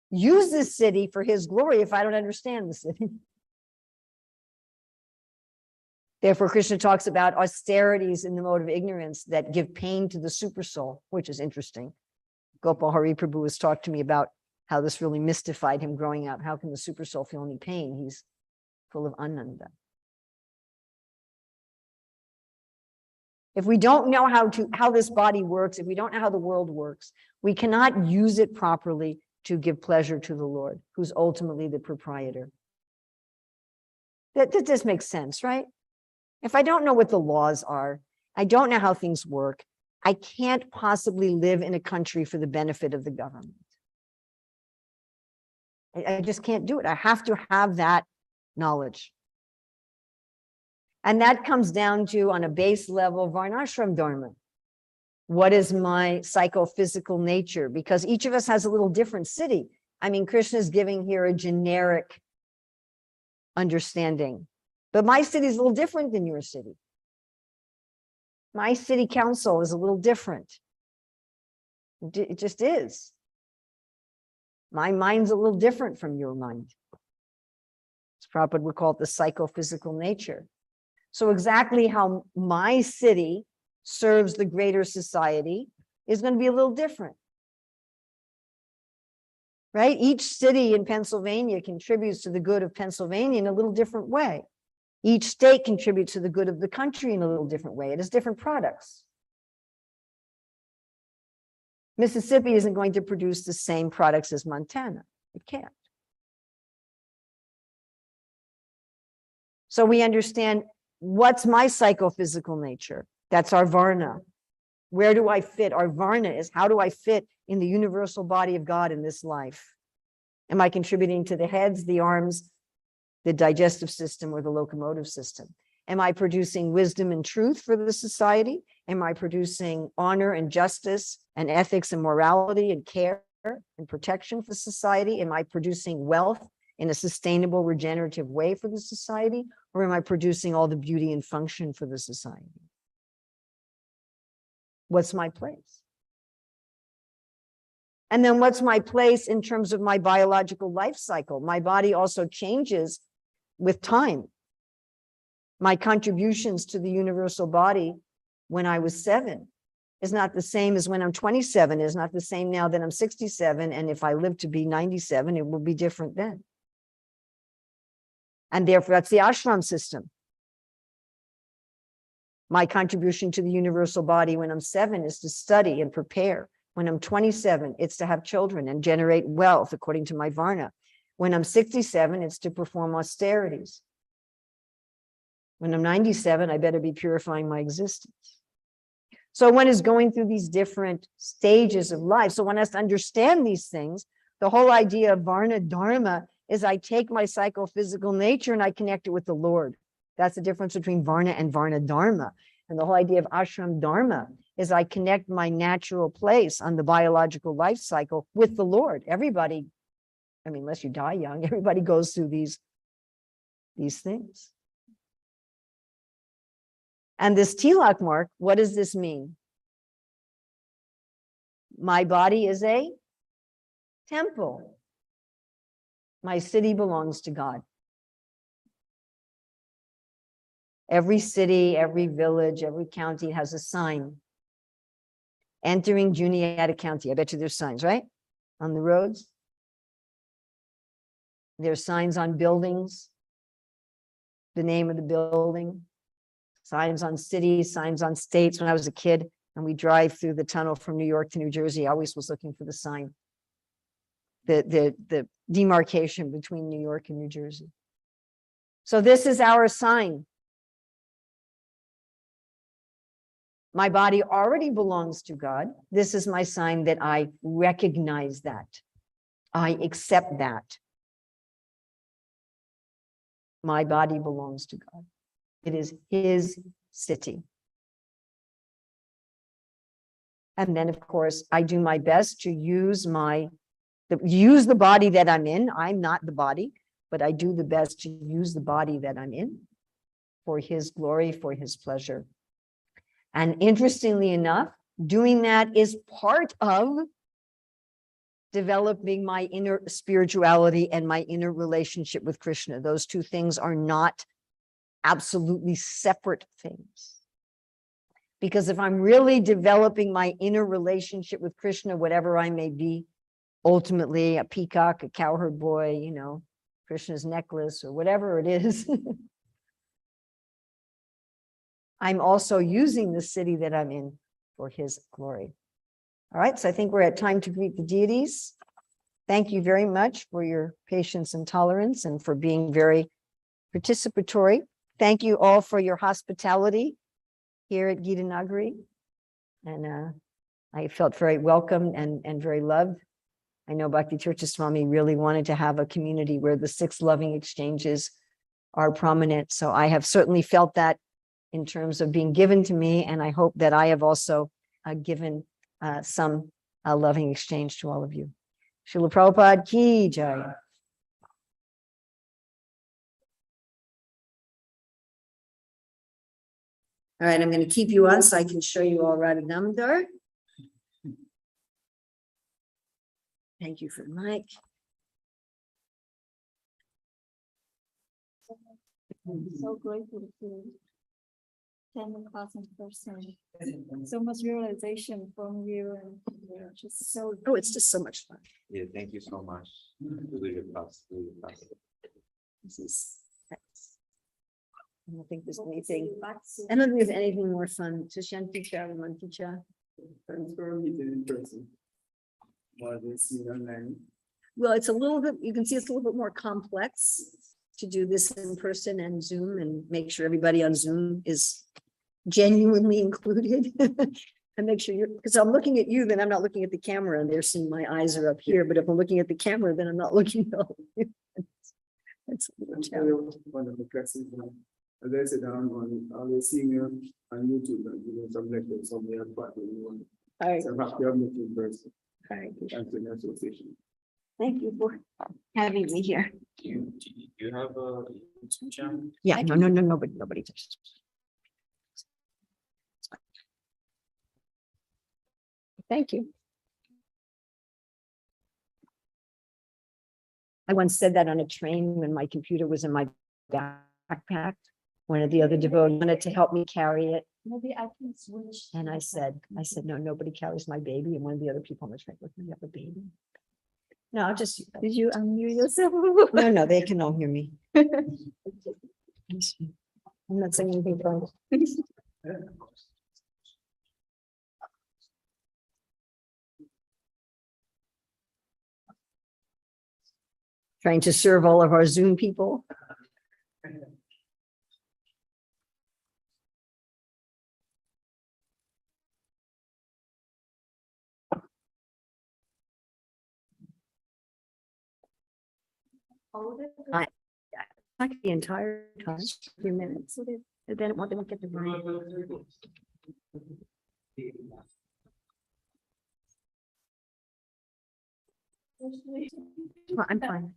C: use this city for his glory if I don't understand the city. Therefore, Krishna talks about austerities in the mode of ignorance that give pain to the super soul, which is interesting. Gopal Hari Prabhu has talked to me about how this really mystified him growing up. How can the super soul feel any pain? He's full of ananda. If we don't know how this body works, if we don't know how the world works, we cannot use it properly to give pleasure to the Lord, who's ultimately the proprietor. That just makes sense, right? If I don't know what the laws are, I don't know how things work, I can't possibly live in a country for the benefit of the government. I just can't do it. I have to have that knowledge. And that comes down to, on a base level, varnashram dharma. What is my psychophysical nature? Because each of us has a little different city. I mean, Krishna is giving here a generic understanding, but my city is a little different than your city. My city council is a little different. It just is. My mind's a little different from your mind. Prabhupada would call it the psychophysical nature. So exactly how my city serves the greater society is going to be a little different. Right? Each city in Pennsylvania contributes to the good of Pennsylvania in a little different way. Each state contributes to the good of the country in a little different way. It has different products. Mississippi isn't going to produce the same products as Montana. It can't. So we understand what's my psychophysical nature. That's our Varna. Where do I fit? Our Varna is how do I fit in the universal body of God in this life? Am I contributing to the heads, the arms, the digestive system, or the locomotive system? Am I producing wisdom and truth for the society? Am I producing honor and justice and ethics and morality and care and protection for society? Am I producing wealth in a sustainable, regenerative way for the society? Or am I producing all the beauty and function for the society? What's my place? And then what's my place in terms of my biological life cycle? My body also changes with time. My contributions to the universal body when I was 7 is not the same as when I'm 27, is not the same now that I'm 67. And if I live to be 97, it will be different then. And therefore, that's the ashram system. My contribution to the universal body when I'm 7 is to study and prepare. When I'm 27, it's to have children and generate wealth according to my Varna. When I'm 67, it's to perform austerities. When I'm 97, I better be purifying my existence. So one is going through these different stages of life. So one has to understand these things. The whole idea of Varna Dharma is I take my psychophysical nature and I connect it with the Lord. That's the difference between Varna and Varna Dharma. And the whole idea of ashram dharma is I connect my natural place on the biological life cycle with the Lord. Everybody, I mean, unless you die young, everybody goes through these things. And this tilak mark, what does this mean? My body is a temple. My city belongs to God. Every city, every village, every county has a sign. Entering Juniata County. I bet you there's signs, right? On the roads. There's signs on buildings. The name of the building. Signs on cities, signs on states. When I was a kid and we drive through the tunnel from New York to New Jersey, I always was looking for the sign. The demarcation between New York and New Jersey. So this is our sign. My body already belongs to God. This is my sign that I recognize that. I accept that. My body belongs to God. It is his city. And then, of course, I do my best to use the body that I'm in. I'm not the body, but I do the best to use the body that I'm in for his glory, for his pleasure. And interestingly enough, doing that is part of developing my inner spirituality and my inner relationship with Krishna. Those two things are not absolutely separate things. Because if I'm really developing my inner relationship with Krishna, whatever I may be, ultimately a peacock, a cowherd boy, you know, Krishna's necklace or whatever it is, I'm also using the city that I'm in for his glory. All right, so I think we're at time to greet the deities. Thank you very much for your patience and tolerance and for being very participatory. Thank you all for your hospitality here at Gita Nagari. And I felt very welcome and very loved. I know Bhakti Tirtha Swami really wanted to have a community where the 6 loving exchanges are prominent. So I have certainly felt that in terms of being given to me. And I hope that I have also given some loving exchange to all of you. Srila Prabhupada ki jai. All right, I'm going to keep you on so I can show you all Radha Damodar. Thank you for the mic.
G: I'm so grateful to attend the class in person. So much realization from you and you're just so.
C: Oh, it's just so much fun.
H: Yeah, thank you so much. Really good class, really good class.
C: This is, thanks. I don't think there's anything, I don't think there's anything more fun. Tishanticha, Manticha.
F: Thanks for meeting in person. what they see online.
A: Well, it's a little bit, you can see it's a little bit more complex to do this in person and Zoom and make sure everybody on Zoom is genuinely included. And make sure you're, because I'm looking at you, then I'm not looking at the camera and they're seeing my eyes are up here, but if I'm looking at the camera, then I'm not looking. At you. That's a little challenge.
F: One of the classes, as I said, I'm always seeing you on YouTube and you know some lectures, some way part of you.
A: All right,
F: So I'm happy I'm meeting person.
A: all right.
F: Thanks to the association.
A: Thank you for having me here.
H: Do you have a YouTube channel?
A: Yeah, no, nobody touched. Thank you. I once said that on a train when my computer was in my backpack. One of the other devotees wanted to help me carry it.
G: Maybe I can switch.
A: And I said, no, nobody carries my baby. And one of the other people on the train with me have a baby. No, I'll just.
G: Did you unmute yourself?
C: No, they can all hear me.
A: I'm not saying anything wrong. Trying to serve all of our Zoom people. Like the entire time, a few minutes. And then they won't get the right. Well, I'm fine.